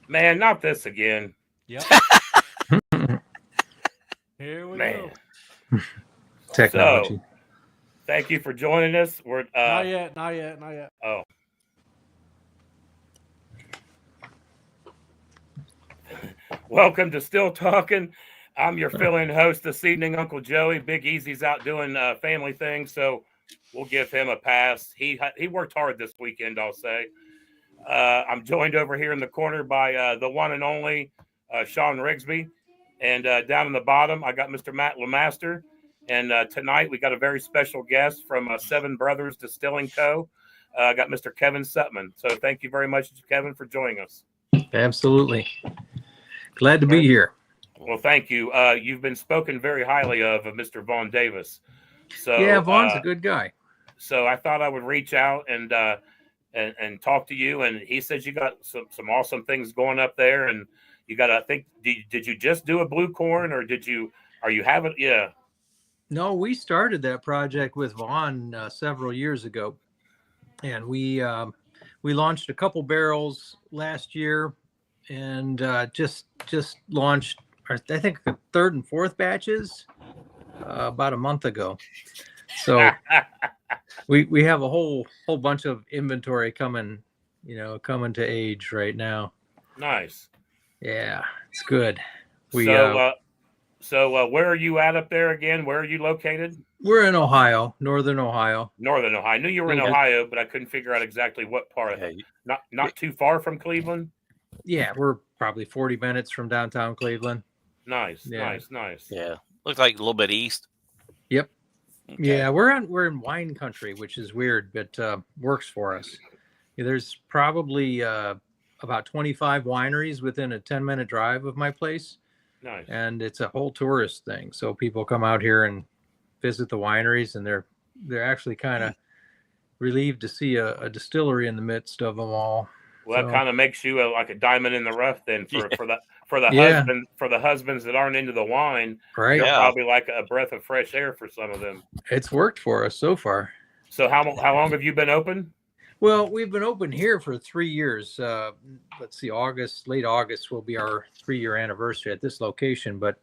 Man, not this again. Yep. Here we Man. go. So, Technology. thank you for joining us. We're Not yet. Not yet. Not yet. oh. Welcome to Still Talking. I'm your fill-in host this evening, Uncle Joey. Big Easy's out doing family things, so we'll give him a pass. He worked hard this weekend, I'll say. I'm joined over here in the corner by the one and only Sean Rigsby, and down in the bottom I got Mr. Matt Lemaster. And tonight we got a very special guest from Seven Brothers Distilling Co. I got Mr. Kevin Sutman. So thank you very much, Kevin, for joining us. Absolutely. Glad to be here. Well, thank you. You've been spoken very highly of Mr. Vaughn Davis. So Yeah, Vaughn's a good guy. So I thought I would reach out and talk to you. And he says you got some awesome things going up there, and you got, I think, did you just do a blue corn, or are you having? Yeah. No, we started that project with Vaughn several years ago, and we launched a couple barrels last year, and just launched, I think, the third and fourth batches about a month ago. So we have a whole bunch of inventory coming to age right now. Nice. Yeah, it's good. So where are you at up there again? Where are you located? We're in Ohio, northern Ohio. Northern Ohio. I knew you were in Ohio, but I couldn't figure out exactly what part. Not too far from Cleveland. Yeah, we're probably 40 minutes from downtown Cleveland. Nice. Yeah, looks like a little bit east. Yep. Okay. Yeah, we're in wine country, which is weird, but works for us. There's probably about 25 wineries within a 10-minute drive of my place. Nice. And it's a whole tourist thing. So people come out here and visit the wineries, and they're actually kind of relieved to see a distillery in the midst of them all. Well, that kind of makes you like a diamond in the rough then for the husbands that aren't into the wine. Right. You're probably like a breath of fresh air for some of them. It's worked for us so far. So how long have you been open? Well, we've been open here for 3 years. Let's see, late August will be our 3-year anniversary at this location. But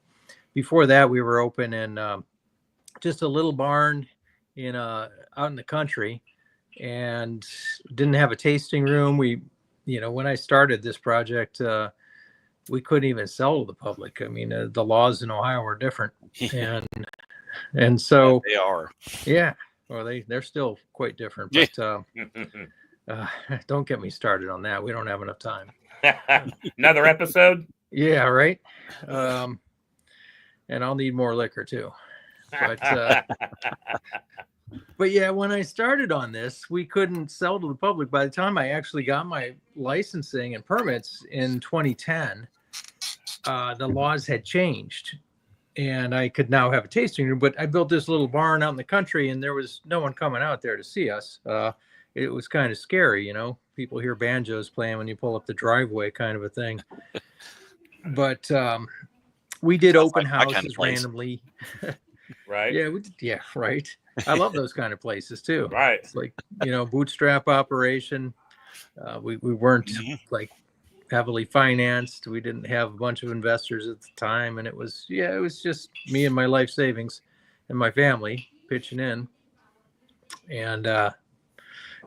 before that, we were open in just a little barn out in the country, and didn't have a tasting room. When I started this project, we couldn't even sell to the public. I mean, the laws in Ohio are different, and so they are. Yeah. Well, they're still quite different, but don't get me started on that. We don't have enough time. Another episode? Yeah, right. And I'll need more liquor too. But yeah, when I started on this, we couldn't sell to the public. By the time I actually got my licensing and permits in 2010, the laws had changed. And I could now have a tasting room, but I built this little barn out in the country, and there was no one coming out there to see us. It was kind of scary, people hear banjos playing when you pull up the driveway, kind of a thing. But we did open houses randomly. Right. Yeah, right. I love those kind of places too. Right. It's like, bootstrap operation. We weren't like heavily financed. We didn't have a bunch of investors at the time, and it was just me and my life savings and my family pitching in. And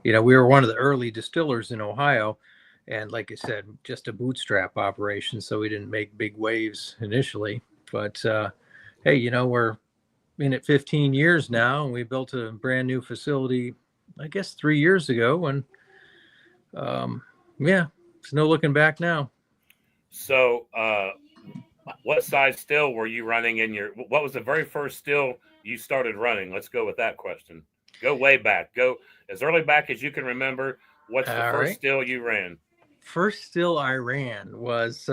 we were one of the early distillers in Ohio, and like I said, just a bootstrap operation, so we didn't make big waves initially. But hey, we're in it 15 years now, and we built a brand new facility, I guess 3 years ago, and there's no looking back now. So, what size still were you running what was the very first still you started running? Let's go with that question. Go way back. Go as early back as you can remember. What's the first still you ran? First still I ran was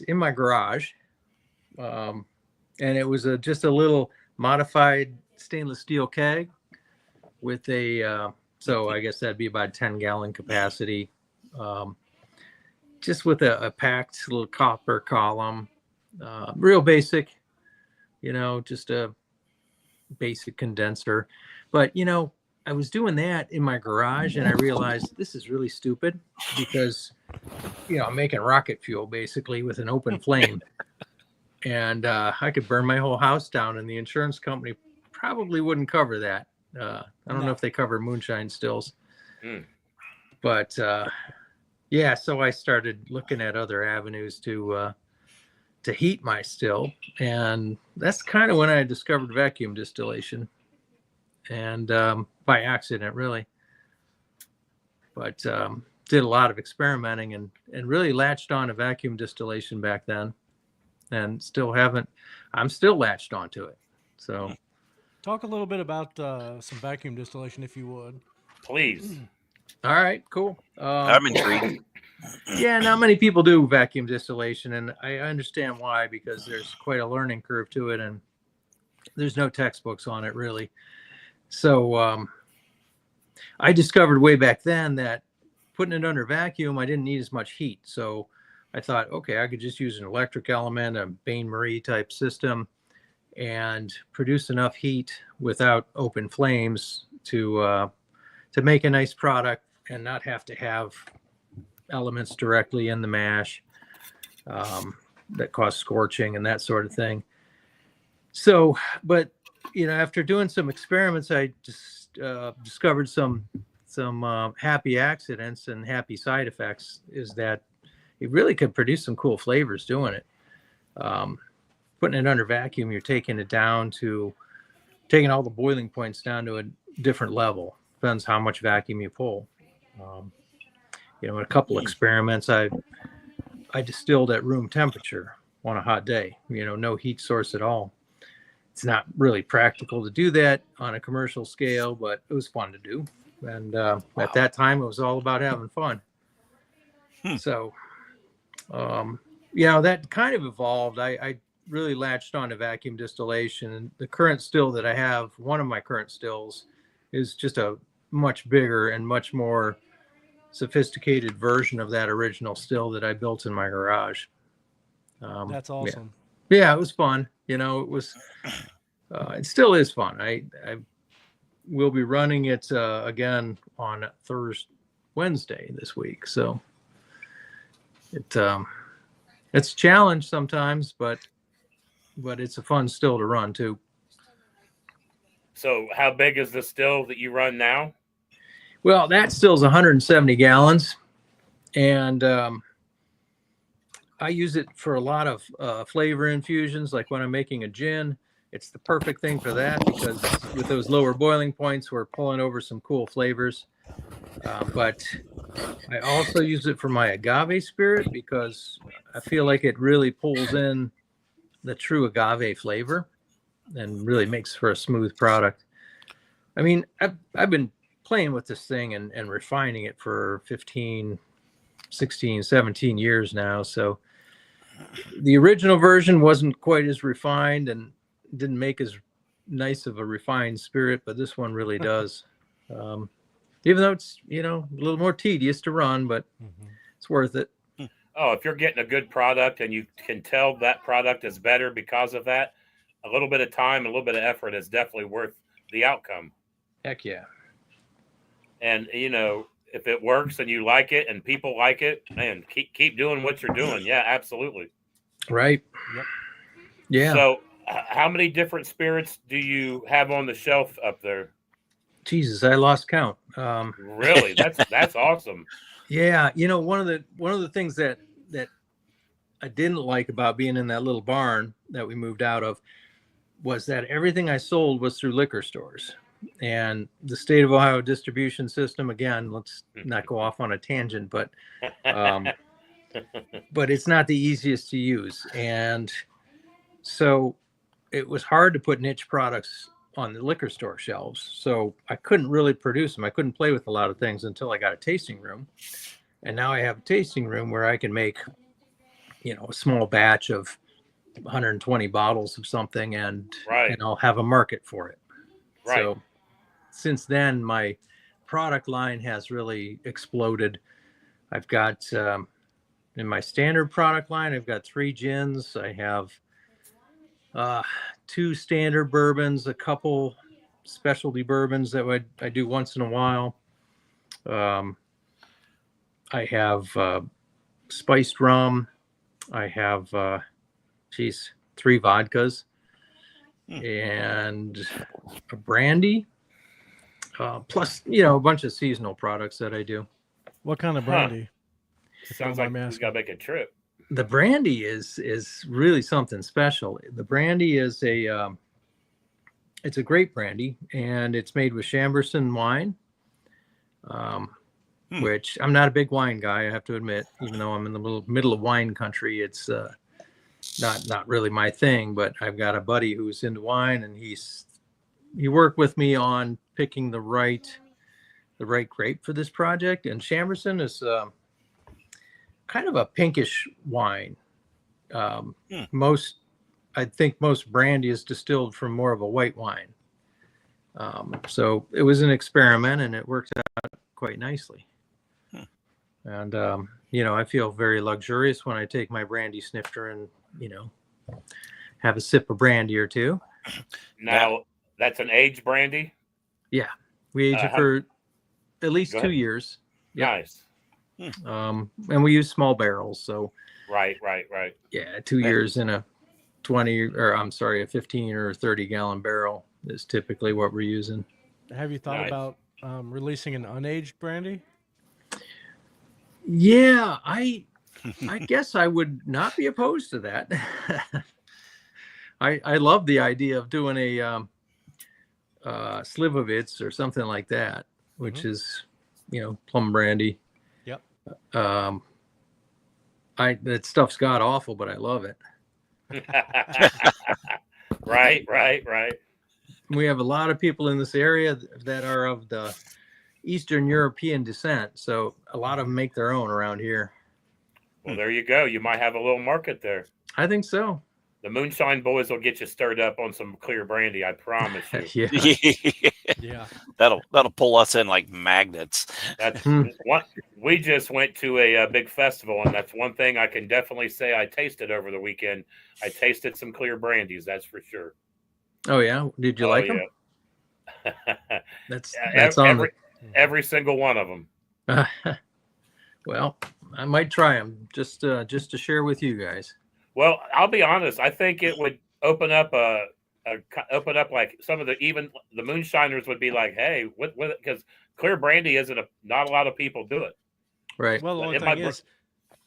in my garage. And it was just a little modified stainless steel keg with so I guess that'd be about 10-gallon capacity. Just with a packed little copper column, real basic, just a basic condenser. But, I was doing that in my garage, and I realized this is really stupid because, I'm making rocket fuel basically with an open flame, and I could burn my whole house down, and the insurance company probably wouldn't cover that. I don't know if they cover moonshine stills, but yeah. So I started looking at other avenues to heat my still, and that's kind of when I discovered vacuum distillation, and by accident really, but did a lot of experimenting and really latched on to vacuum distillation back then, and I'm still latched onto it. So talk a little bit about some vacuum distillation, if you would. Please. All right, cool. I'm intrigued. Yeah, not many people do vacuum distillation, and I understand why, because there's quite a learning curve to it, and there's no textbooks on it really. So I discovered way back then that putting it under vacuum, I didn't need as much heat. So I thought, okay, I could just use an electric element, a Bain-Marie type system, and produce enough heat without open flames to make a nice product and not have to have elements directly in the mash that cause scorching and that sort of thing. So, but after doing some experiments, I just discovered some happy accidents and happy side effects. Is that it really could produce some cool flavors doing it. Putting it under vacuum, you're taking all the boiling points down to a different level. Depends how much vacuum you pull. In a couple experiments, I distilled at room temperature on a hot day. No heat source at all. It's not really practical to do that on a commercial scale, but it was fun to do. And at that time, it was all about having fun. So, that kind of evolved. I really latched on to vacuum distillation. And the current still that I have, one of my current stills, is just a much bigger and much more sophisticated version of that original still that I built in my garage. That's awesome. Yeah, it was fun. It was, it still is fun. I will be running it again on Wednesday this week. So it's a challenge sometimes, but it's a fun still to run too. So how big is the still that you run now? Well, that still's 170 gallons, and I use it for a lot of flavor infusions. Like when I'm making a gin, it's the perfect thing for that, because with those lower boiling points, we're pulling over some cool flavors. But I also use it for my agave spirit, because I feel like it really pulls in the true agave flavor and really makes for a smooth product. I mean, I've been playing with this thing and refining it for 15, 16, 17 years now. So the original version wasn't quite as refined and didn't make as nice of a refined spirit, but this one really does. Even though it's, a little more tedious to run, but it's worth it. Oh, if you're getting a good product and you can tell that product is better because of that, a little bit of time, a little bit of effort is definitely worth the outcome. Heck yeah. And, if it works and you like it and people like it, man, keep doing what you're doing. Yeah, absolutely. Right. Yep. Yeah. So how many different spirits do you have on the shelf up there? Jesus, I lost count. Really? That's awesome. Yeah. One of the things that I didn't like about being in that little barn that we moved out of was that everything I sold was through liquor stores. And the state of Ohio distribution system, again, let's not go off on a tangent, but it's not the easiest to use. And so it was hard to put niche products on the liquor store shelves. So I couldn't really produce them. I couldn't play with a lot of things until I got a tasting room. And now I have a tasting room where I can make, a small batch of 120 bottles of something, and I'll have a market for it. Right. So since then, my product line has really exploded. I've got, in my standard product line, I've got 3 gins. I have 2 standard bourbons, a couple specialty bourbons that I do once in a while. I have spiced rum. I have, 3 vodkas and a brandy, plus, a bunch of seasonal products that I do. What kind of brandy? Sounds like we got to make a trip. The brandy is really something special. The brandy is it's a grape brandy, and it's made with Chamberson wine, which I'm not a big wine guy, I have to admit. Even though I'm in the middle of wine country, it's not really my thing. But I've got a buddy who's into wine, and he worked with me on picking the right grape for this project. And Chamberson is kind of a pinkish wine. I think most brandy is distilled from more of a white wine. So it was an experiment, and it worked out quite nicely. And, I feel very luxurious when I take my brandy snifter and, have a sip of brandy or two. Now, that's an aged brandy? Yeah. We age it for at least 2 years. Yep. Nice. And we use small barrels. So, Right. yeah, 2 years in a 15 or 30 gallon barrel is typically what we're using. Have you thought about releasing an unaged brandy? Yeah, I guess I would not be opposed to that. I love the idea of doing a Slivovitz or something like that, which is, plum brandy. Yep. That stuff's god awful, but I love it. Right. We have a lot of people in this area that are of the Eastern European descent, so a lot of them make their own around here. Well, there you go. You might have a little market there. I think so. The Moonshine Boys will get you stirred up on some clear brandy, I promise you. Yeah. That'll pull us in like magnets. That's what we just went to a big festival, and that's one thing I can definitely say I tasted over the weekend. I tasted some clear brandies, that's for sure. Oh yeah, did you like them? That's every single one of them. Well, I might try them just to share with you guys. Well, I'll be honest. I think it would open up like some of even the moonshiners would be like, hey, what? Because clear brandy not a lot of people do it. Right. Well, the only thing is,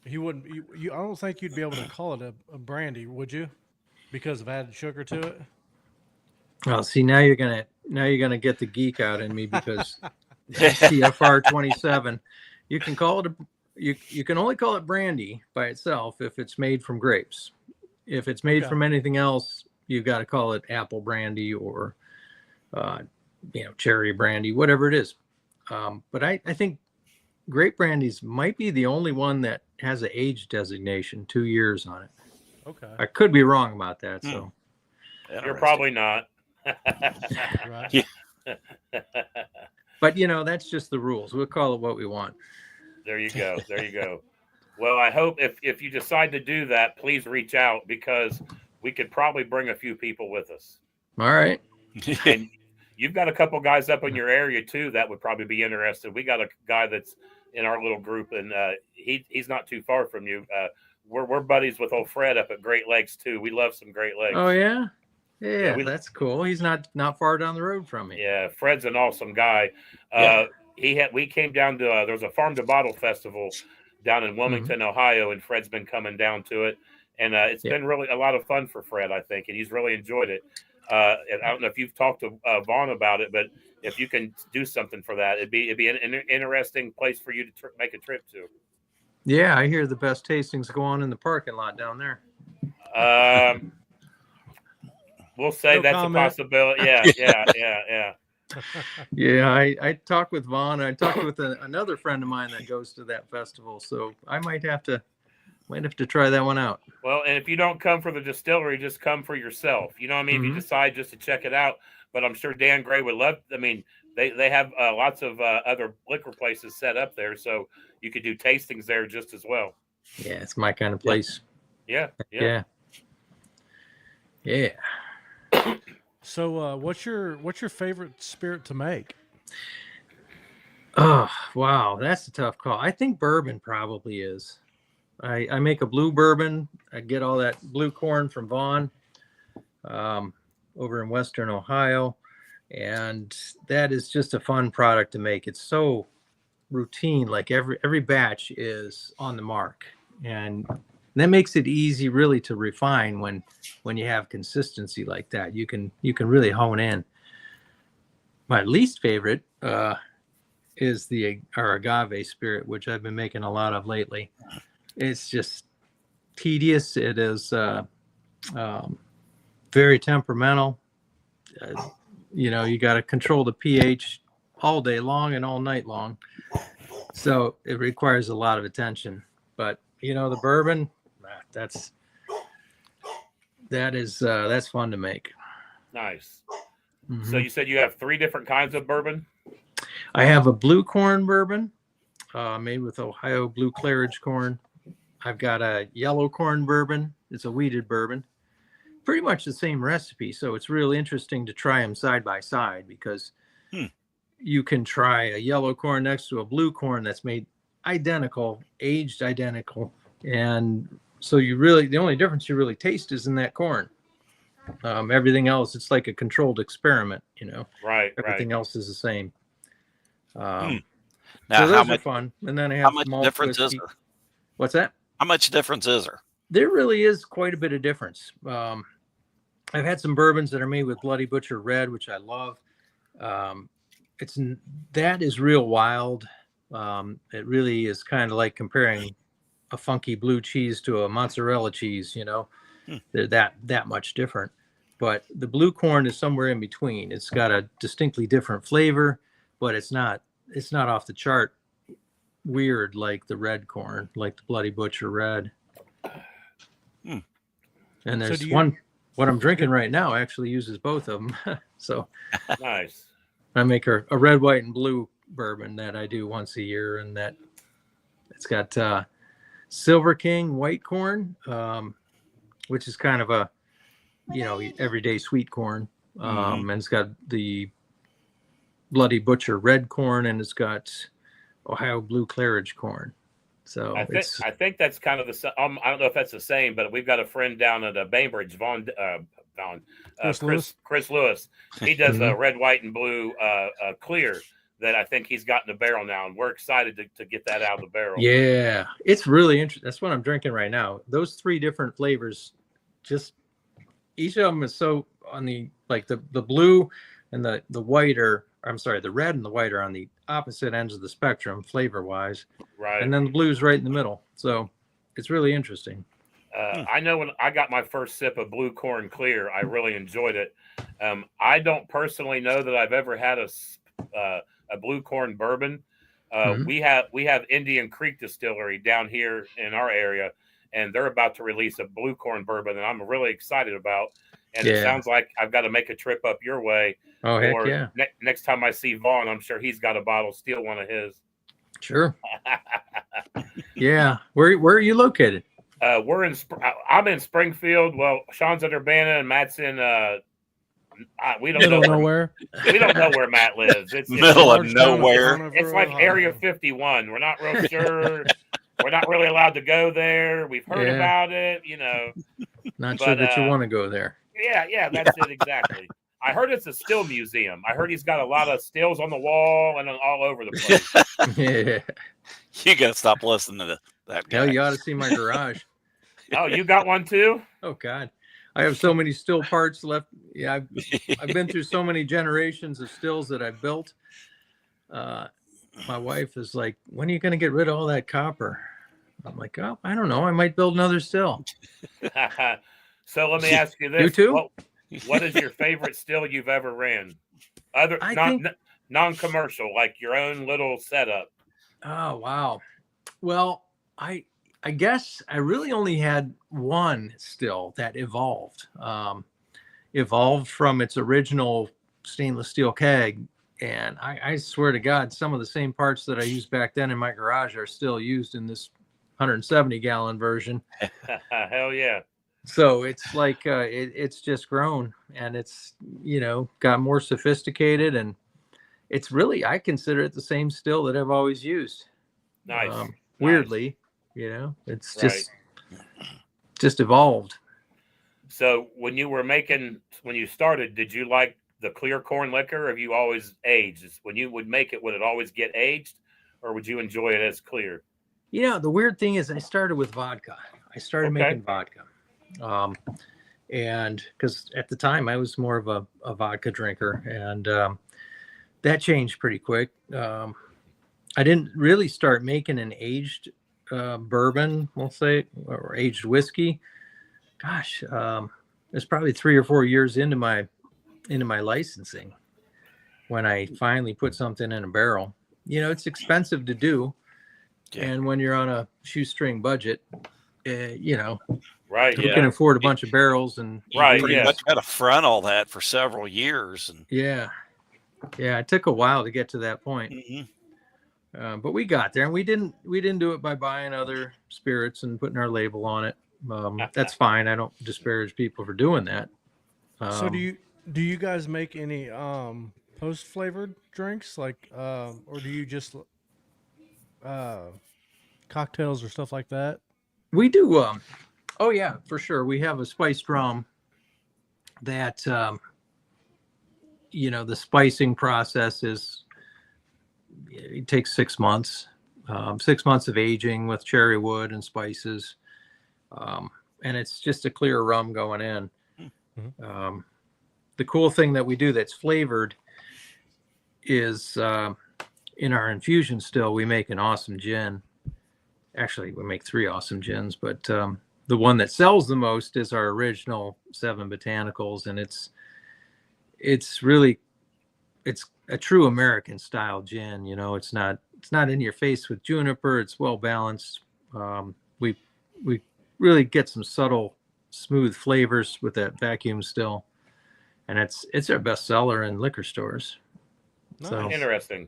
he wouldn't. I don't think you'd be able to call it a brandy, would you? Because of added sugar to it. Well, see, now you're gonna get the geek out in me, because TFR 27. You can call it you can only call it brandy by itself if it's made from grapes. If it's made from anything else, you've got to call it apple brandy or cherry brandy, whatever it is. But I think grape brandies might be the only one that has an age designation, 2 years on it. Okay. I could be wrong about that. So you're probably not. Right. Yeah. But that's just the rules. We'll call it what we want. There you go. Well, I hope if you decide to do that, please reach out, because we could probably bring a few people with us. All right. And you've got a couple guys up in your area too that would probably be interested. We got a guy that's in our little group, and he's not too far from you. We're buddies with old Fred up at Great Lakes too. We love some Great Lakes. Oh yeah. Yeah, that's cool. He's not far down the road from me. Yeah, Fred's an awesome guy. We came down to there was a farm to bottle festival down in Wilmington, Ohio, and Fred's been coming down to it, and it's been really a lot of fun for Fred, I think, and he's really enjoyed it. And I don't know if you've talked to Vaughn about it, but if you can do something for that, it'd be an interesting place for you to make a trip to. Yeah, I hear the best tastings go on in the parking lot down there. We'll say that's a possibility. Yeah. Yeah, I talked with Vaughn. I talked with another friend of mine that goes to that festival, so I might have to try that one out. Well, and if you don't come for the distillery, just come for yourself. You know what I mean? If you decide just to check it out. But I'm sure Dan Gray would love. I mean, they have lots of other liquor places set up there, so you could do tastings there just as well. Yeah, it's my kind of place. Yeah. So, what's your favorite spirit to make? Oh, wow. That's a tough call. I think bourbon probably is. I make a blue bourbon. I get all that blue corn from Vaughn over in Western Ohio. And that is just a fun product to make. It's so routine. Like every batch is on the mark. And that makes it easy really to refine when you have consistency like that. You can really hone in. My least favorite is our agave spirit, which I've been making a lot of lately. It's just tedious. It is very temperamental. You got to control the pH all day long and all night long. So it requires a lot of attention. But the bourbon, that's fun to make. Nice. Mm-hmm. So you said you have 3 different kinds of bourbon? I have a blue corn bourbon made with Ohio blue claridge corn. I've got a yellow corn bourbon. It's a wheated bourbon. Pretty much the same recipe. So it's really interesting to try them side by side because you can try a yellow corn next to a blue corn that's made identical, aged identical. And so the only difference you really taste is in that corn. Everything else, it's like a controlled experiment, Right. Everything else is the same. Now, so those are fun. And then I have how much malt difference whiskey. is there? What's that? How much difference is there? There really is quite a bit of difference. I've had some bourbons that are made with Bloody Butcher Red, which I love. That is real wild. It really is kind of like comparing a funky blue cheese to a mozzarella cheese. They're that much different. But the blue corn is somewhere in between. It's got a distinctly different flavor, but it's not off the chart weird like the red corn, like the Bloody Butcher Red. And there's what I'm drinking right now actually uses both of them. So nice. I make a red, white, and blue bourbon that I do once a year, and that it's got Silver King white corn, which is kind of a everyday sweet corn, and it's got the Bloody Butcher red corn, and it's got Ohio blue claridge corn. So I think that's kind of the. I don't know if that's the same, but we've got a friend down at Bainbridge, Chris Lewis. He does a red, white, and blue clear that I think he's got in the barrel now, and we're excited to get that out of the barrel. Yeah, it's really interesting. That's what I'm drinking right now. Those 3 different flavors, just each of them is so on the blue and the white are. I'm sorry, the red and the white are on the opposite ends of the spectrum flavor-wise. Right. And then the blue's right in the middle. So it's really interesting. I know when I got my first sip of blue corn clear, I really enjoyed it. I don't personally know that I've ever had a blue corn bourbon. We have Indian Creek Distillery down here in our area, and they're about to release a blue corn bourbon that I'm really excited about. And it sounds like I've got to make a trip up your way. Oh, heck yeah. Next time I see Vaughn, I'm sure he's got a bottle, steal one of his. Sure. Yeah. Where are you located? I'm in Springfield. Well, Sean's at Urbana and Matt's in, we don't Middle know of nowhere. We don't know where Matt lives. It's Middle of nowhere. It's like Area 51. We're not real sure. We're not really allowed to go there. We've heard about it, Not sure that you want to go there. Yeah, that's it exactly. I heard it's a still museum. I heard he's got a lot of stills on the wall and all over the place. Yeah. You got to stop listening to that guy. Hell, you ought to see my garage. Oh, you got one too? Oh, God. I have so many still parts left. Yeah, I've been through so many generations of stills that I've built. My wife is like, when are you going to get rid of all that copper? I'm like, oh, I don't know. I might build another still. So let me ask you this. You too? What is your favorite still you've ever ran? Non-commercial, like your own little setup. Oh, wow. Well, I guess I really only had one still that evolved. Evolved from its original stainless steel keg. And I swear to God, some of the same parts that I used back then in my garage are still used in this 170-gallon version. Hell yeah. So it's like it's just grown, and it's got more sophisticated, and it's really, I consider it the same still that I've always used. Nice. Weirdly, it's Right. just evolved. So when you started, did you like the clear corn liquor, or have you always aged? When you would make it, would it always get aged, or would you enjoy it as clear? The weird thing is I started with vodka. I started making vodka. And because at the time I was more of a vodka drinker, and that changed pretty quick. I didn't really start making an aged bourbon, we'll say, or aged whiskey. Gosh, it's probably 3 or 4 years into my licensing when I finally put something in a barrel. It's expensive to do. Yeah. And when you're on a shoestring budget, Right. who can afford a bunch of barrels and Right. Pretty Yes. much got to front all that for several years. And yeah, it took a while to get to that point. But we got there, and we didn't do it by buying other spirits and putting our label on it. That's fine. I don't disparage people for doing that. So do you guys make any post flavored drinks, like or do you just cocktails or stuff like that? We do. Oh yeah, for sure. We have a spiced rum that the spicing process it takes 6 months. 6 months of aging with cherry wood and spices, and it's just a clear rum going in. Mm-hmm. The cool thing that we do that's flavored is in our infusion still we make an awesome gin. Actually, we make 3 awesome gins, but the one that sells the most is our original 7 Botanicals, and it's a true American style gin. It's not in your face with juniper. It's well balanced. We really get some subtle, smooth flavors with that vacuum still, and it's our best seller in liquor stores. Nice. So Interesting.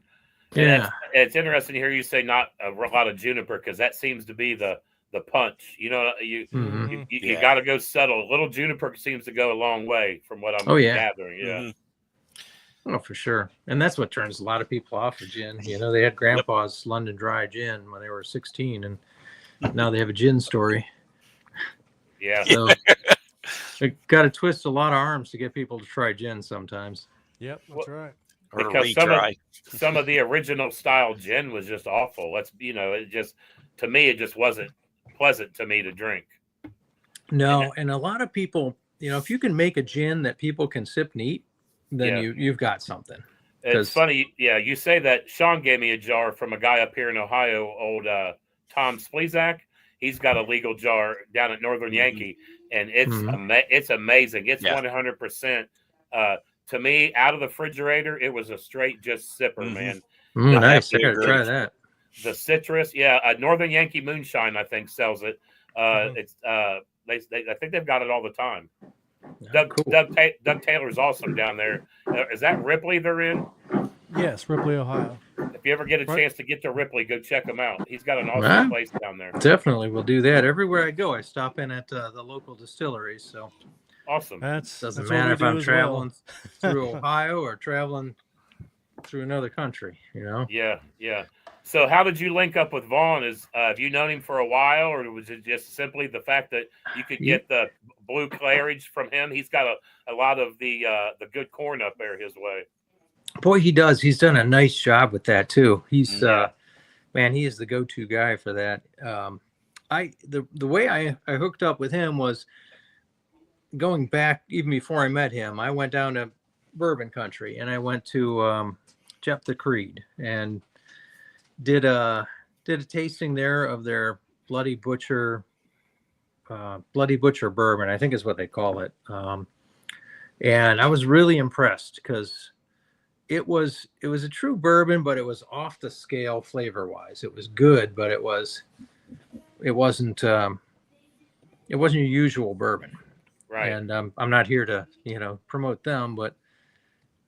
yeah, It's interesting to hear you say not a lot of juniper, because that seems to be the punch. You got to go subtle. A little juniper seems to go a long way, from what I'm gathering. Yeah. Oh, for sure. And that's what turns a lot of people off of gin. They had grandpa's London Dry gin when they were 16, and now they have a gin story. Yeah. So they got to twist a lot of arms to get people to try gin sometimes. Yep, that's right. or to Because retry. some of the original style gin was just awful. It just, to me, it just wasn't pleasant to me to drink. No, and a lot of people, if you can make a gin that people can sip neat, then you've got something. It's funny. Yeah, you say that. Sean gave me a jar from a guy up here in Ohio, old Tom Splezak. He's got a legal jar down at Northern Yankee, and it's amazing. It's 100%. To me, out of the refrigerator, it was a straight just sipper, man. Nice. I gotta try that. The citrus, Northern Yankee Moonshine, I think, sells it. It's I think they've got it all the time. Doug Taylor's awesome down there. Is that Ripley they're in? Yes, Ripley, Ohio. If you ever get a chance to get to Ripley, go check him out. He's got an awesome place down there. Definitely will do that. Everywhere I go, I stop in at the local distilleries. So awesome. Doesn't matter if I'm traveling through Ohio or traveling through another country, Yeah. So how did you link up with Vaughn? Have you known him for a while, or was it just simply the fact that you could get the blue clarage from him? He's got a lot of the good corn up there his way. Boy, he does. He's done a nice job with that too. He's man, he is the go-to guy for that. The way I hooked up with him was going back even before I met him. I went down to bourbon country, and I went to Jeff the Creed and did a tasting there of their Bloody Butcher bourbon, I think is what they call it. And I was really impressed because it was a true bourbon, but it was off the scale flavor wise. It was good, but it wasn't your usual bourbon. Right. And I'm not here to promote them, but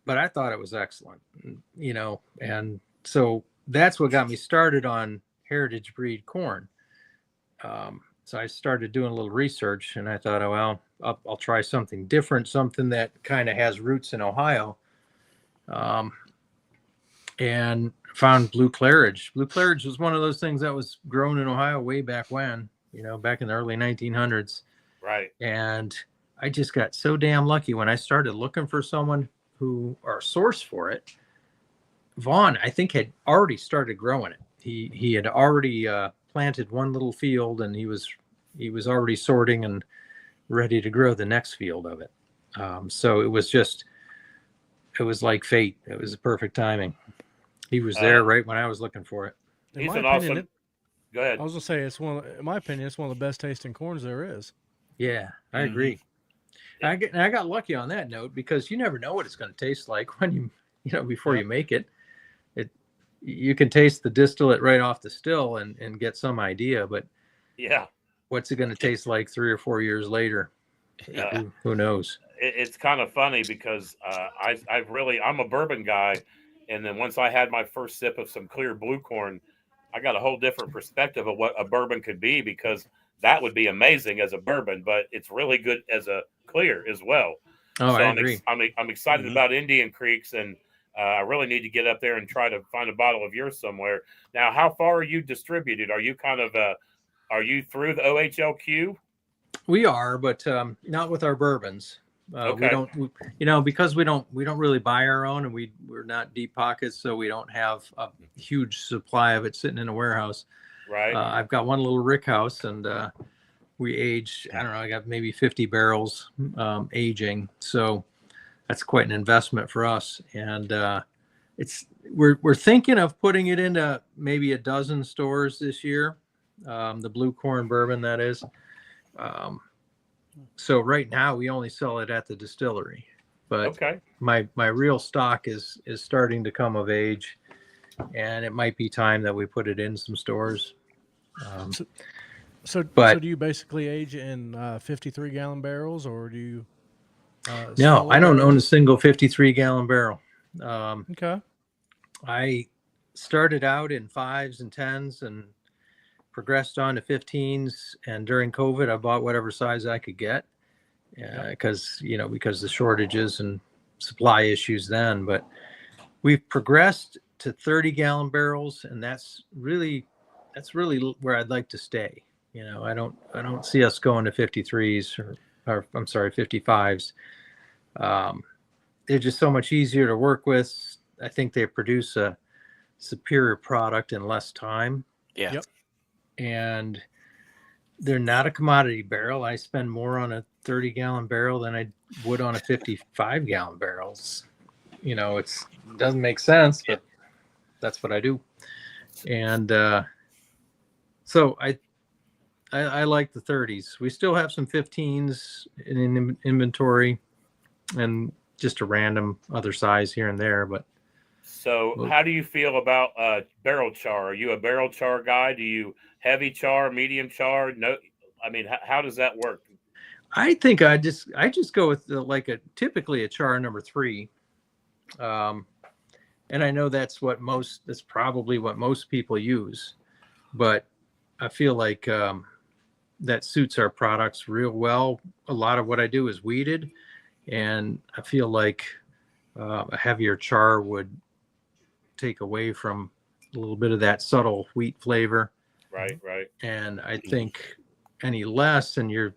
I thought it was excellent. And so that's what got me started on heritage breed corn. So I started doing a little research, and I thought, oh, well, I'll try something different, something that kind of has roots in Ohio. And found Blue Claridge. Blue Claridge was one of those things that was grown in Ohio way back when, back in the early 1900s. Right. And I just got so damn lucky when I started looking for someone or source for it. Vaughn, I think, had already started growing it. He had already planted one little field, and he was already sorting and ready to grow the next field of it. So it was like fate. It was the perfect timing. He was there right when I was looking for it. He's an awesome. Go ahead. I was gonna say in my opinion, it's one of the best tasting corns there is. Yeah, I agree. I got lucky on that note, because you never know what it's going to taste like when before you make it. You can taste the distillate right off the still and get some idea, but what's it going to taste like 3 or 4 years later? Who knows? It's kind of funny because I'm a bourbon guy, and then once I had my first sip of some clear blue corn, I got a whole different perspective of what a bourbon could be, because that would be amazing as a bourbon, but it's really good as a clear as well. Oh, so I agree. I'm excited about Indian Creeks, and I really need to get up there and try to find a bottle of yours somewhere. Now, how far are you distributed? Are you are you through the OHLQ? We are, but not with our bourbons. Okay. We don't, because we don't really buy our own, and we're not deep pockets, so we don't have a huge supply of it sitting in a warehouse. Right. I've got one little rick house, and we age, I don't know, I got maybe 50 barrels aging. So that's quite an investment for us. And we're thinking of putting it into maybe a dozen stores this year. The blue corn bourbon, that is. So right now we only sell it at the distillery, but my real stock is starting to come of age, and it might be time that we put it in some stores. So do you basically age in 53-gallon barrels, or do you? No, I don't own a single 53-gallon barrel. Okay. I started out in 5s and 10s and progressed on to 15s. And during COVID, I bought whatever size I could get, because the shortages and supply issues then. But we've progressed to 30-gallon barrels, and that's really where I'd like to stay. I don't see us going to 53s or I'm sorry, 55s. They're just so much easier to work with. I think they produce a superior product in less time. Yeah. Yep. And they're not a commodity barrel. I spend more on a 30-gallon barrel than I would on a 55-gallon barrels. It doesn't make sense, but that's what I do. And so I like the 30s. We still have some 15s in inventory, and just a random other size here and there. But so, how do you feel about barrel char? Are you a barrel char guy? Do you heavy char, medium char? No, I mean, how does that work? I think I just go with typically a char number 3. And I know that's probably what most people use, but I feel like that suits our products real well. A lot of what I do is weeded, and I feel like a heavier char would take away from a little bit of that subtle wheat flavor. Right. And I think any less, and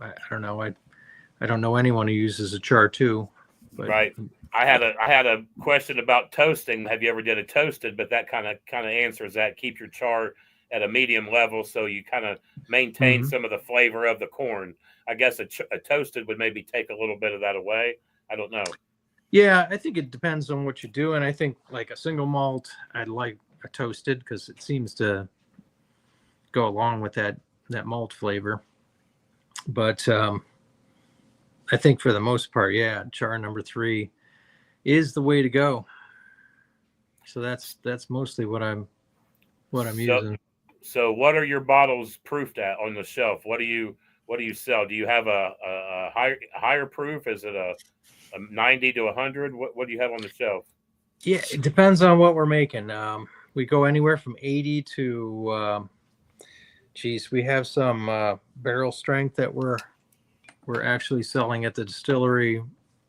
I don't know. I don't know anyone who uses a char too. But, right. I had a question about toasting. Have you ever did a toasted? But that kind of answers that. Keep your char at a medium level, so you kind of maintain some of the flavor of the corn. I guess a toasted would maybe take a little bit of that away. I don't know. Yeah, I think it depends on what you do. And I think like a single malt, I'd like a toasted, because it seems to go along with that malt flavor. But I think for the most part, char number 3 is the way to go. So that's mostly what I'm using. So what are your bottles proofed at on the shelf? What do you sell? Do you have a higher proof? Is it a 90 to 100? What do you have on the shelf? Yeah, it depends on what we're making. We go anywhere from 80 to Geez, we have some barrel strength that we're actually selling at the distillery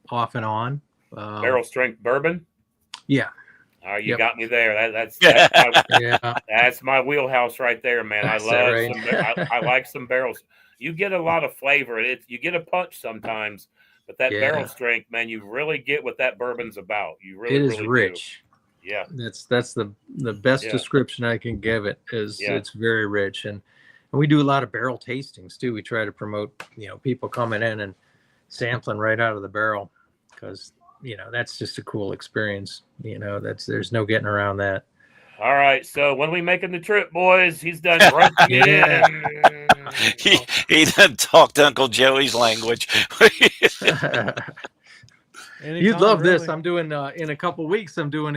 off and on. Barrel strength bourbon. Yeah. You Yep. got me there. That's Yeah. that's my wheelhouse right there, man. I Is that love right? I like some barrels. You get a lot of flavor. You get a punch sometimes, but that barrel Yeah. strength, man, you really get what that bourbon's about. You It really, is really rich. do. Yeah. That's the best Yeah. description I can give it. Is Yeah. It's very rich, and we do a lot of barrel tastings too. We try to promote, people coming in and sampling right out of the barrel, because that's just a cool experience. There's no getting around that. All right. So when we making the trip, boys, he's done broken Yeah. in. He done talked Uncle Joey's language. You'd love this. really. I'm doing in a couple weeks. I'm doing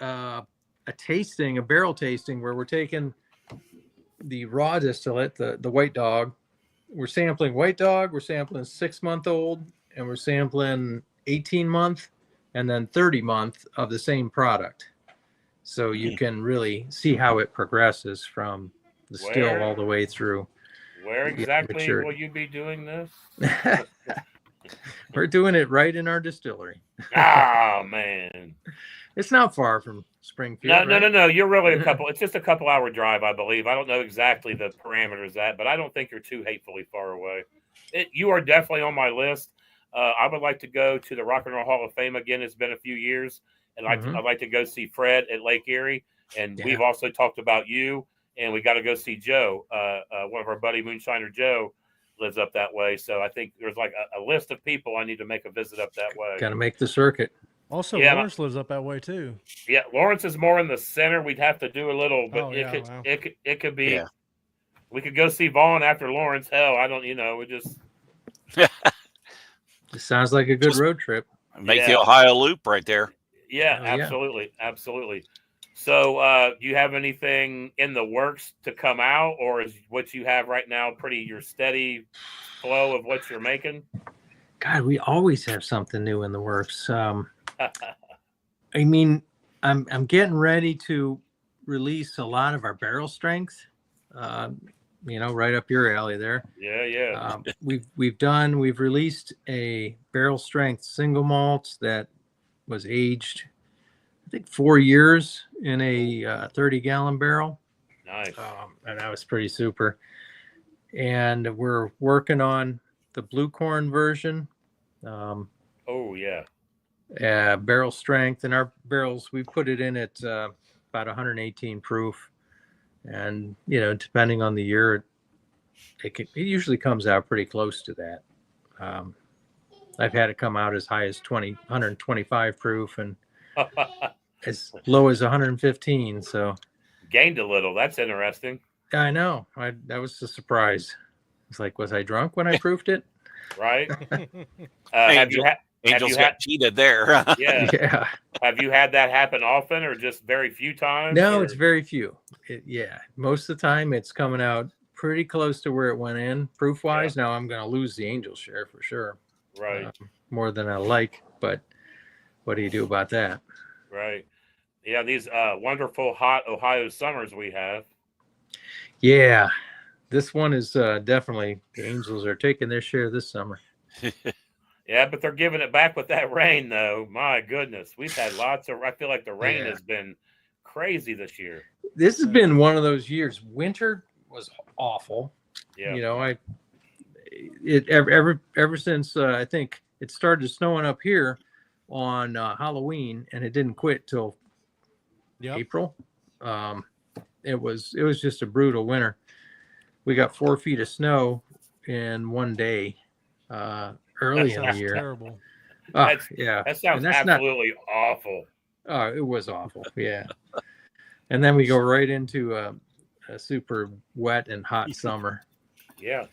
a tasting, a barrel tasting, where we're taking the raw distillate, the white dog. We're sampling white dog. We're sampling 6-month-old, and we're sampling 18-month, and then 30-month of the same product. So you can really see how it progresses from the still all the way through. Where exactly maturity. will you be doing this? We're doing it right in our distillery. Oh man, It's not far from Springfield. no. You're really it's just a couple hour drive, I believe. I don't know exactly the parameters of that, but I don't think you're too hatefully far away. You are definitely on my list. I would like to go to the Rock and Roll Hall of Fame again. It's been a few years, and I'd like to go see Fred at Lake Erie. And we've also talked about you, and we got to go see Joe. One of our buddy Moonshiner Joe lives up that way, so I think there's like a list of people I need to make a visit up that way. Got to make the circuit. Also, Lawrence lives up that way too. Yeah, Lawrence is more in the center. We'd have to do a little, but it could be. Yeah. We could go see Vaughn after Lawrence. Hell, I don't. We just. It sounds like a good road trip. Make the Ohio Loop right there. Yeah, absolutely. So, do you have anything in the works to come out, or is what you have right now your steady flow of what you're making? God, we always have something new in the works. I mean, I'm getting ready to release a lot of our barrel strength. Right up your alley there. Yeah. We've released a barrel strength single malt that was aged, I think, 4 years in a 30-gallon barrel. Nice. And that was pretty super. And we're working on the blue corn version. Barrel strength, and our barrels, we put it in at about 118 proof, and depending on the year, it usually comes out pretty close to that. I've had it come out as high as 125 proof, and as low as 115. So gained a little. That's interesting. I know. That was a surprise. It's like, was I drunk when I proofed it? Right. Angels got cheated there. Yeah. Have you had that happen often, or just very few times? No, it's very few. Most of the time it's coming out pretty close to where it went in proof wise. Now I'm going to lose the Angel share for sure. Right. More than I like, but what do you do about that? Right. Yeah. These wonderful hot Ohio summers we have. Yeah. This one is definitely, the Angels are taking their share this summer. Yeah, but they're giving it back with that rain, though. My goodness. We've had I feel like the rain has been crazy this year. This has been one of those years. Winter was awful. Yeah. Ever since I think it started snowing up here on Halloween, and it didn't quit till April. It was just a brutal winter. We got 4 feet of snow in one day early in the year. Terrible. That sounds absolutely awful. Oh, it was awful. Yeah. And then we go right into a super wet and hot summer. Yeah.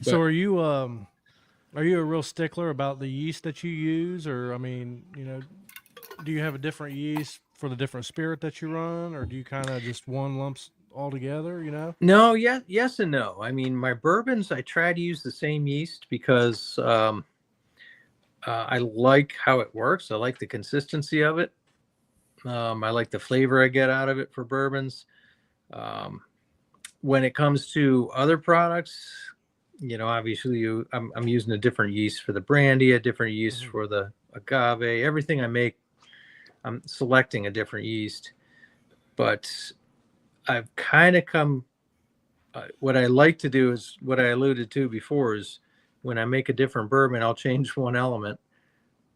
So are you a real stickler about the yeast that you use, or do you have a different yeast for the different spirit that you run, or do you kind of just one lumps all together? No, yes and no. I mean, my bourbons, I try to use the same yeast because I like how it works. I like the consistency of it. I like the flavor I get out of it for bourbons. when it comes to other products, obviously I'm using a different yeast for the brandy, a different yeast for the agave. Everything I make, I'm selecting a different yeast. But I've kind of come, what I like to do is what I alluded to before is when I make a different bourbon, I'll change one element,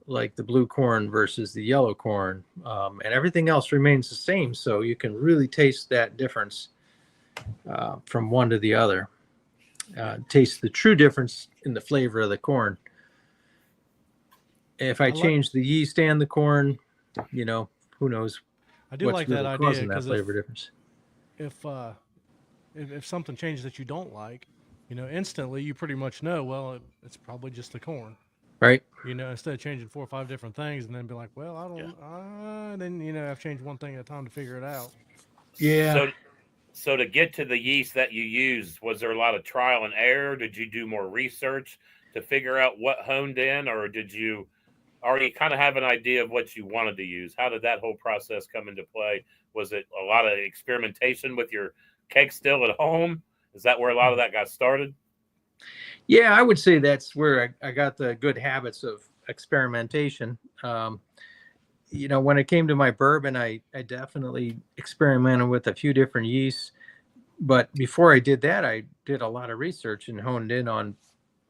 like the blue corn versus the yellow corn, and everything else remains the same. So you can really taste that difference from one to the other. Taste the true difference in the flavor of the corn. If I change the yeast and the corn, who knows? I do what's like really that idea causing that because flavor difference. If something changes that you don't like, instantly you pretty much know, well, it's probably just the corn. Right. Instead of changing 4 or 5 different things and then be like, well, I don't, then, I've changed one thing at a time to figure it out. Yeah. So to get to the yeast that you used, was there a lot of trial and error? Did you do more research to figure out what honed in, or did you already kind of have an idea of what you wanted to use? How did that whole process come into play? Was it a lot of experimentation with your cake still at home? Is that where a lot of that got started? Yeah, I would say that's where I got the good habits of experimentation. When it came to my bourbon, I definitely experimented with a few different yeasts. But before I did that, I did a lot of research and honed in on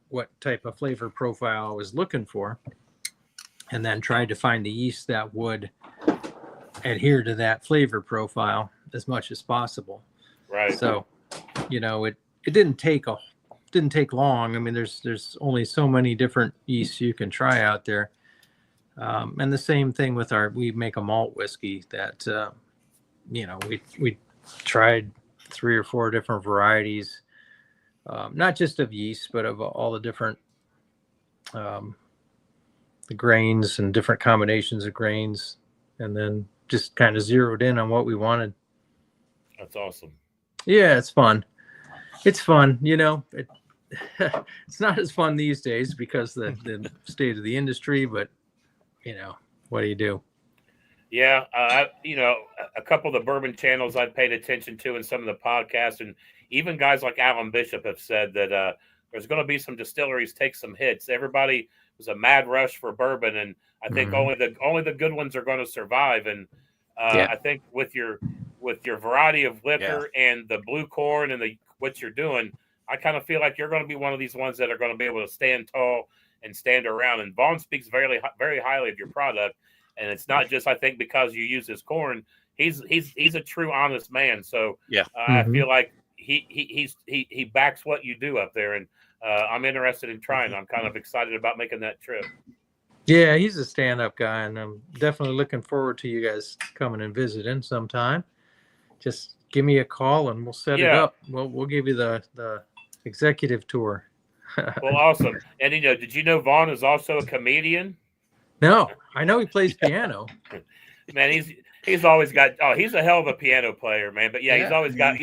what type of flavor profile I was looking for, and then tried to find the yeast that would adhere to that flavor profile as much as possible. Right. So, it didn't take long. I mean, there's only so many different yeasts you can try out there. And the same thing with we make a malt whiskey that, we tried 3 or 4 different varieties, not just of yeast, but of all the different the grains and different combinations of grains, and then just kind of zeroed in on what we wanted. That's awesome. Yeah, it's fun. It's fun. It's not as fun these days because the state of the industry, but what do you do? Yeah, a couple of the bourbon channels I've paid attention to and some of the podcasts, and even guys like Alan Bishop have said that there's going to be some distilleries take some hits. Everybody was a mad rush for bourbon, and I think only the good ones are going to survive. And I think with your variety of liquor and the blue corn and what you're doing, I kind of feel like you're going to be one of these ones that are going to be able to stand tall and stand around. And Vaughn speaks very, very highly of your product. And it's not just, I think, because you use his corn. He's a true, honest man. So I feel like he backs what you do up there, and I'm interested in trying. I'm kind of excited about making that trip. Yeah, he's a stand-up guy, and I'm definitely looking forward to you guys coming and visiting sometime. Just give me a call, and we'll set it up. We'll give you the executive tour. Well, awesome. And did you know Vaughn is also a comedian? No, I know he plays piano. Man, he's always got. Oh, he's a hell of a piano player, man. But he's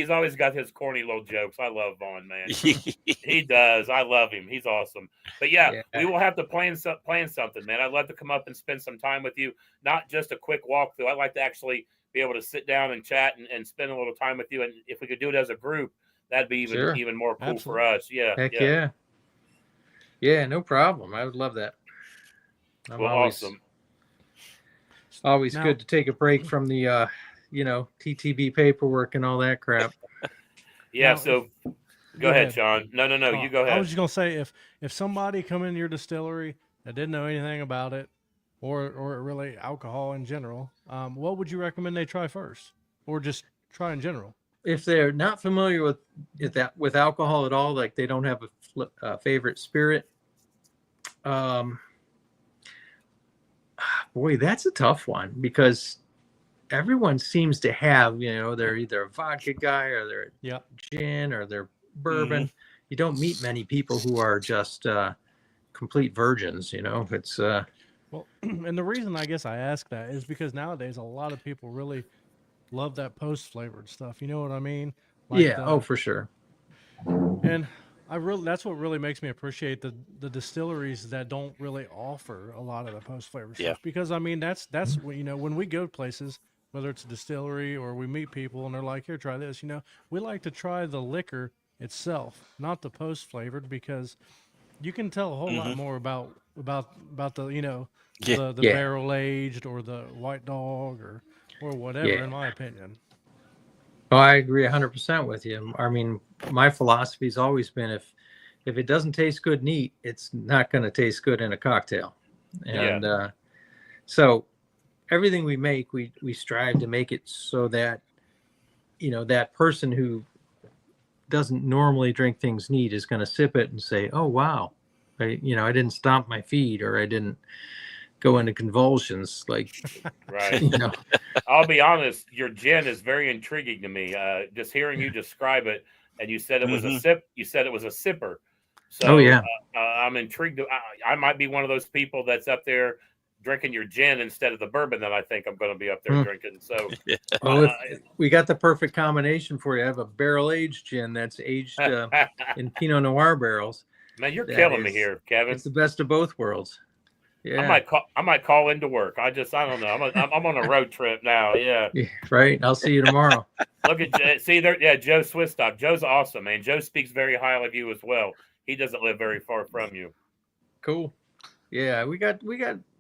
always got his corny little jokes. I love Vaughn, man. He does. I love him. He's awesome. But we will have to plan something, man. I'd love to come up and spend some time with you. Not just a quick walkthrough. I'd like to actually be able to sit down and chat and spend a little time with you. And if we could do it as a group, that'd be even more cool for us. Yeah. Heck yeah. Yeah, no problem. I would love that. Awesome. Always good to take a break from the TTB paperwork and all that crap. Yeah, so go ahead, Sean. No, you go ahead. I was just gonna say if somebody come in your distillery that didn't know anything about it or really alcohol in general, what would you recommend they try first, or just try in general? If they're not familiar with alcohol at all, like they don't have a favorite spirit, boy, that's a tough one, because everyone seems to have, they're either a vodka guy or they're gin or they're bourbon. You don't meet many people who are just complete virgins. It's well, and the reason I guess I ask that is because nowadays a lot of people really love that post flavored stuff. You know what I mean? For sure. And that's what really makes me appreciate the distilleries that don't really offer a lot of the post flavor stuff. Because I mean that's when we go places, whether it's a distillery or we meet people and they're like, here, try this. We like to try the liquor itself, not the post flavored, because you can tell a whole lot more about the Yeah. the Yeah. barrel aged or the white dog or whatever, Yeah. in my opinion. Oh, I agree 100% with you. I mean, my philosophy's always been if it doesn't taste good neat, it's not going to taste good in a cocktail. And so everything we make, we strive to make it so that that person who doesn't normally drink things neat is going to sip it and say, "Oh wow, I didn't stomp my feet or I didn't go into convulsions." Like, Right. you know, I'll be honest, your gin is very intriguing to me. Just hearing you describe it, and you said it was a sip. You said it was a sipper. So oh yeah, I'm intrigued. I might be one of those people that's up there drinking your gin instead of the bourbon that I think I'm going to be up there drinking. So well, we got the perfect combination for you. I have a barrel aged gin that's aged in Pinot Noir barrels. man, you're killing me here, Kevin. It's the best of both worlds. Yeah, I might call into work. I don't know. I'm on a road trip now. Yeah. Right. I'll see you tomorrow. Look at see there. Yeah, Joe Swisstock. Joe's awesome, man. Joe speaks very highly of you as well. He doesn't live very far from you. Cool. Yeah, we got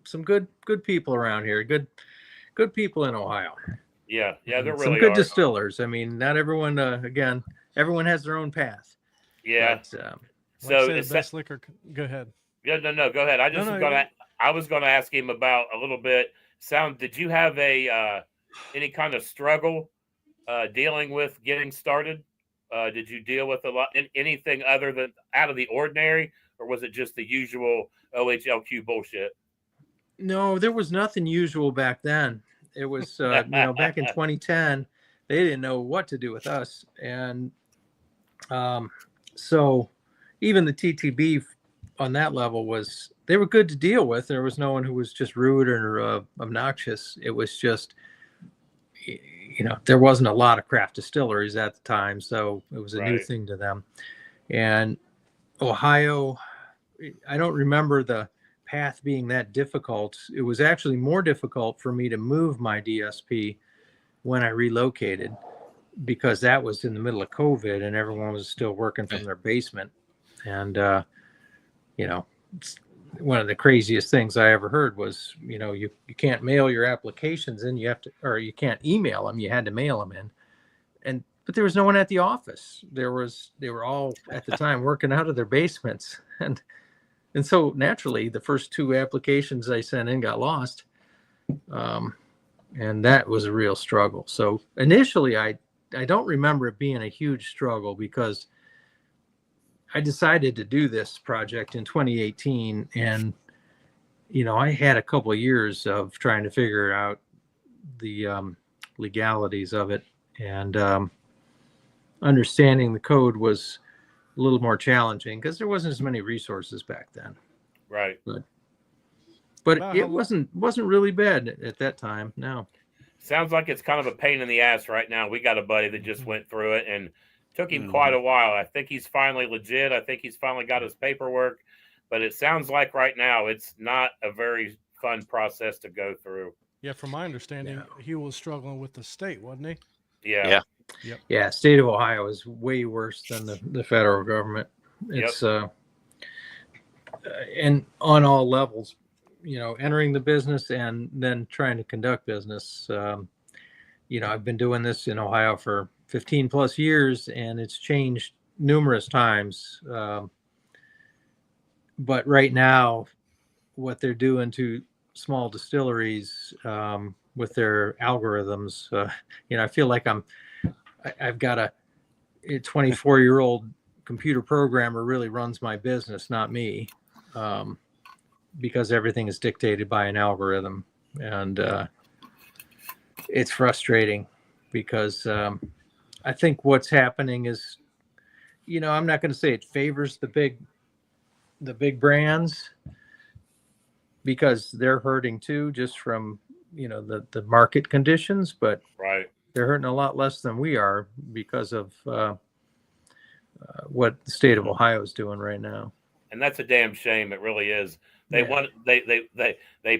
some good people around here. Good people in Ohio. Yeah, they're really some good distillers. I mean, not everyone. Again, everyone has their own path. Yeah. But, so the best liquor. Go ahead. Yeah, no, go ahead. I was gonna ask him about a little bit. Did you have any kind of struggle dealing with getting started? Did you deal with a lot anything other than out of the ordinary, or was it just the usual OHLQ bullshit? No, there was nothing usual back then. It was back in 2010, they didn't know what to do with us, and so even the TTB on that level they were good to deal with. There was no one who was just rude or obnoxious. It was just, there wasn't a lot of craft distilleries at the time, so it was a new thing to them. And Ohio, I don't remember the path being that difficult. It was actually more difficult for me to move my DSP when I relocated, because that was in the middle of COVID and everyone was still working from their basement. And, one of the craziest things I ever heard was, you can't mail your applications in, you can't email them. You had to mail them in. But there was no one at the office. They were all at the time working out of their basements. And so naturally the first 2 applications I sent in got lost. And that was a real struggle. So initially I don't remember it being a huge struggle, because I decided to do this project in 2018, and I had a couple of years of trying to figure out the legalities of it, and understanding the code was a little more challenging because there wasn't as many resources back then. Right. But it wasn't really bad at that time. No. Sounds like it's kind of a pain in the ass right now. We got a buddy that just went through it and took him quite a while. I think he's finally legit. I think he's finally got his paperwork, but it sounds like right now it's not a very fun process to go through. Yeah, from my understanding, he was struggling with the state, wasn't he? Yeah. Yep. Yeah, state of Ohio is way worse than the federal government. It's and on all levels, entering the business and then trying to conduct business. I've been doing this in Ohio for 15 plus years, and it's changed numerous times. But right now, what they're doing to small distilleries with their algorithms, I feel like I've got a 24-year-old computer programmer really runs my business, not me, because everything is dictated by an algorithm. And it's frustrating because I think what's happening is, I'm not going to say it favors the big brands, because they're hurting too, just from, the market conditions, but they're hurting a lot less than we are because of what the state of Ohio is doing right now. And that's a damn shame. It really is. They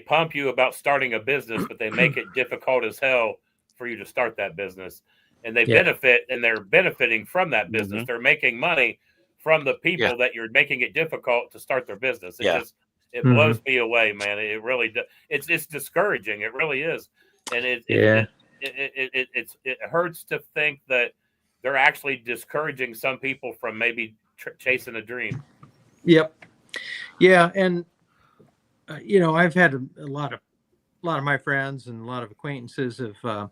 pump you about starting a business, but they make it difficult as hell for you to start that business, and they Yeah. benefit, and they're benefiting from that business. Mhm. They're making money from the people Yeah. that you're making it difficult to start their business. It Yeah. just it Mhm. blows me away, man. It really it's discouraging. It really is, and Yeah. it hurts to think that they're actually discouraging some people from maybe chasing a dream. Yep. Yeah, and I've had a lot of my friends and a lot of acquaintances have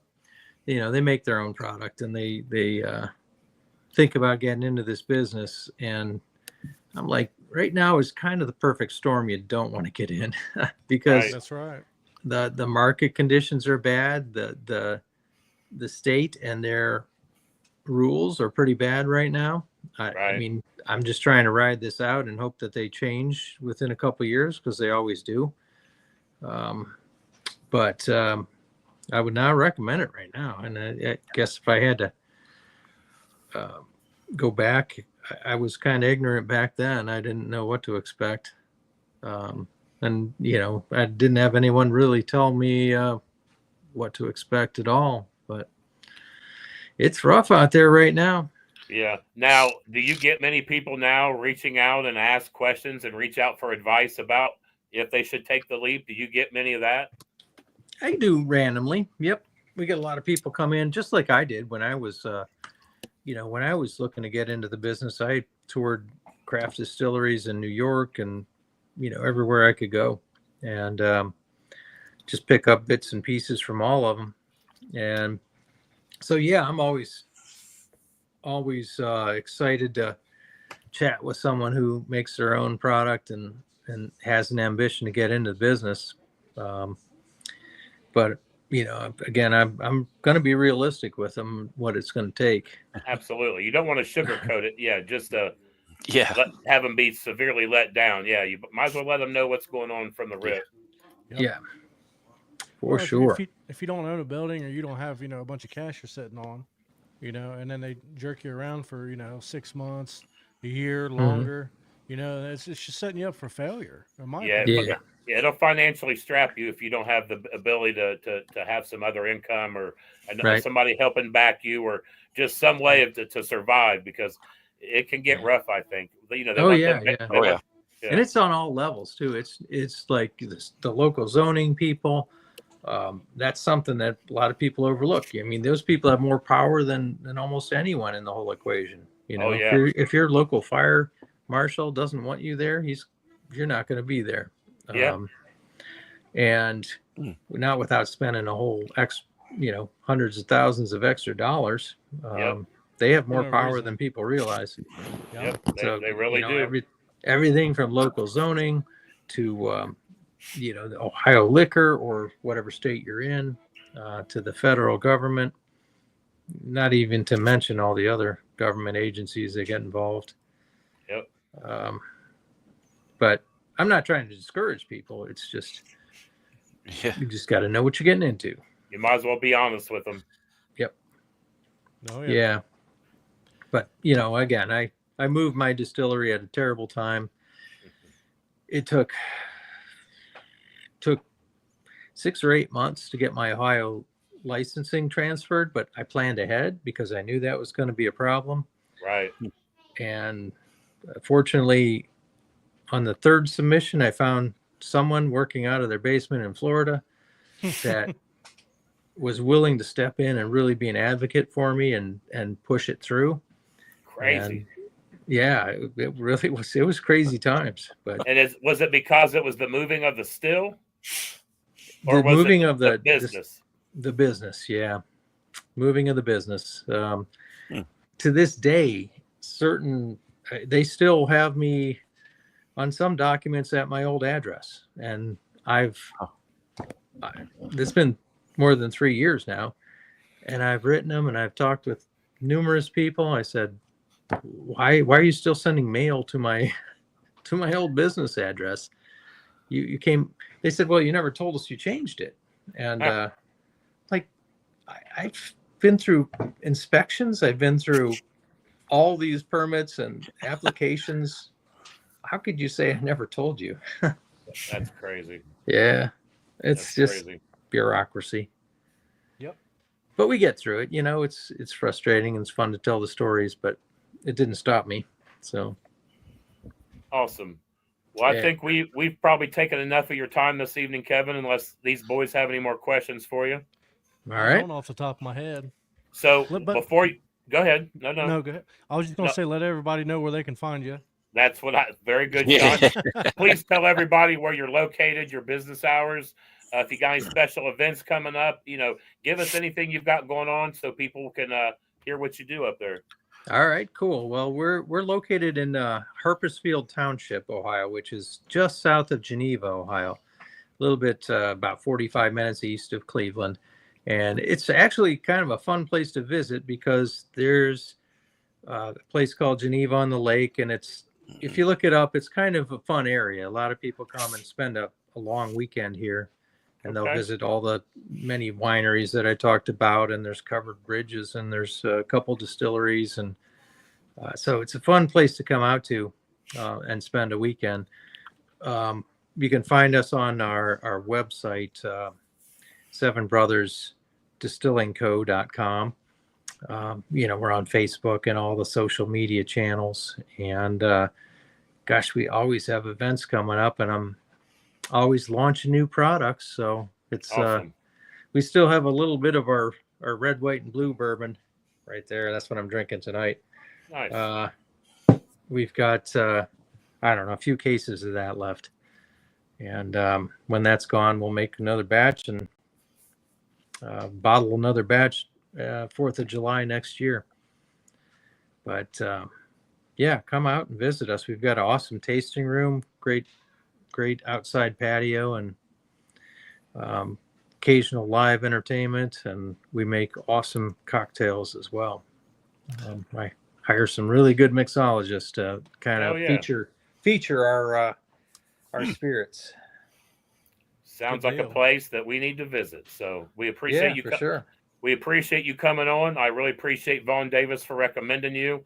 they make their own product, and they think about getting into this business, and I'm like, right now is kind of the perfect storm you don't want to get in because Right. That's right. the market conditions are bad, the state and their rules are pretty bad right now. I Right. mean, I'm just trying to ride this out and hope that they change within a couple of years, because they always do. But I would not recommend it right now. And I guess if I had to go back, I was kind of ignorant back then. I didn't know what to expect. And, I didn't have anyone really tell me what to expect at all. But it's rough out there right now. Yeah. Now, do you get many people now reaching out and ask questions and reach out for advice about if they should take the leap? Do you get many of that? I do randomly. Yep. We get a lot of people come in, just like I did when I was, when I was looking to get into the business. I toured craft distilleries in New York and, everywhere I could go, and just pick up bits and pieces from all of them. And so, yeah, I'm always excited to chat with someone who makes their own product and has an ambition to get into the business. But again, I'm going to be realistic with them, what it's going to take. Absolutely. You don't want to sugarcoat it. Yeah. Just Yeah. have them be severely let down. Yeah. You might as well let them know what's going on from the rip. Yep. Yeah, for Well, sure. If you don't own a building, or you don't have a bunch of cash you're sitting on, and then they jerk you around for 6 months, a year, longer, it's just setting you up for failure. In my Yeah. opinion. Yeah. It'll financially strap you if you don't have the ability to have some other income, or Right. somebody helping back you, or just some way to survive, because it can get rough, I think. They Oh, let yeah, them, yeah. they let- yeah. And it's on all levels too. It's like the local zoning people. That's something that a lot of people overlook. I mean, those people have more power than almost anyone in the whole equation. Oh, yeah. If your local fire marshal doesn't want you there, you're not going to be there. Yeah. And not without spending a whole hundreds of thousands of extra dollars. Yep. They have more no power reason. than people realize. Yep. So They really do. Everything from local zoning to the Ohio liquor, or whatever state you're in, to the federal government, not even to mention all the other government agencies that get involved. Yep. But I'm not trying to discourage people. It's just, Yeah. you just got to know what you're getting into. You might as well be honest with them. Yep. Oh, Yeah. But, again, I moved my distillery at a terrible time. It took 6 or 8 months to get my Ohio licensing transferred, but I planned ahead because I knew that was going to be a problem. Right. And fortunately, on the third submission, I found someone working out of their basement in Florida that was willing to step in and really be an advocate for me and push it through. Crazy. And yeah, it really was. It was crazy times. But And was it because it was the moving of the still? Or the was moving it of the business? The business, yeah. Moving of the business. To this day, they still have me on some documents at my old address. And it's been more than 3 years now. And I've written them, and I've talked with numerous people. I said, why are you still sending mail to my old business address? You came, they said, well, you never told us you changed it. And I've been through inspections. I've been through all these permits and applications. How could you say I never told you? That's crazy. Yeah. It's That's just crazy. bureaucracy. Yep. but we get through it. It's frustrating and it's fun to tell the stories, but it didn't stop me. So Awesome. Well, I Yeah. think we've probably taken enough of your time this evening, Kevin, unless these boys have any more questions for you. all I right. don't off the top of my head. So But- before you go ahead. No. No, go ahead. I was just going to No. say, let everybody know where they can find you. That's very good, Yeah. John. Please tell everybody where you're located, your business hours. If you got any special events coming up, give us anything you've got going on so people can hear what you do up there. All right, cool. Well, we're located in Harpersfield Township, Ohio, which is just south of Geneva, Ohio, a little bit about 45 minutes east of Cleveland. And it's actually kind of a fun place to visit because there's a place called Geneva on the Lake, and if you look it up, it's kind of a fun area. A lot of people come and spend a long weekend here, and they'll Okay. visit all the many wineries that I talked about, and there's covered bridges, and there's a couple distilleries, and so it's a fun place to come out to and spend a weekend. You can find us on our website, sevenbrothersdistillingco.com. We're on Facebook and all the social media channels, and gosh, we always have events coming up, and I'm always launching new products. So it's Awesome. we still have a little bit of our red, white, and blue bourbon right there. That's what I'm drinking tonight. Nice. We've got I don't know, a few cases of that left, and when that's gone, we'll make another batch and bottle another batch 4th of July next year. But yeah, come out and visit us. We've got an awesome tasting room, great outside patio, and occasional live entertainment, and we make awesome cocktails as well. I hire some really good mixologists to kind of Oh, yeah. feature our spirits. Sounds Good like a deal. place that we need to visit. So we appreciate you. for sure. We appreciate you coming on. I really appreciate Vaughn Davis for recommending you.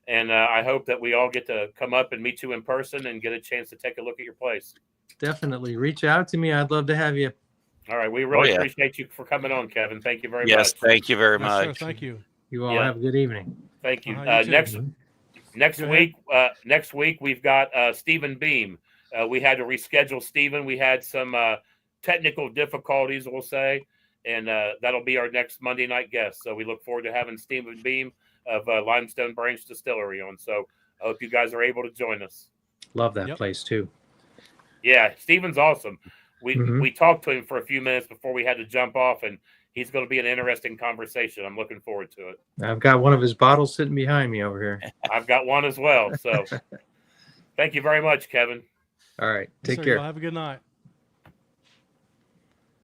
And I hope that we all get to come up and meet you in person and get a chance to take a look at your place. Definitely reach out to me. I'd love to have you. All right. We really yeah. appreciate you for coming on, Kevin. Thank you very Yes, much. thank you very Yes, sir. much. Thank you. You all Yeah. have a good evening. Thank you. You too. Next Go week, we've got Stephen Beam. We had to reschedule Stephen. We had some technical difficulties, we'll say, and that'll be our next Monday night guest. So we look forward to having Stephen Beam of Limestone Branch Distillery on. So I hope you guys are able to join us. Love that Yep. place too. Yeah, Stephen's awesome. We Mhm. we talked to him for a few minutes before we had to jump off, and he's going to be an interesting conversation. I'm looking forward to it. I've got one of his bottles sitting behind me over here. I've got one as well. So thank you very much, Kevin. All right. Yes, Take sir. care. Y'all have a good night.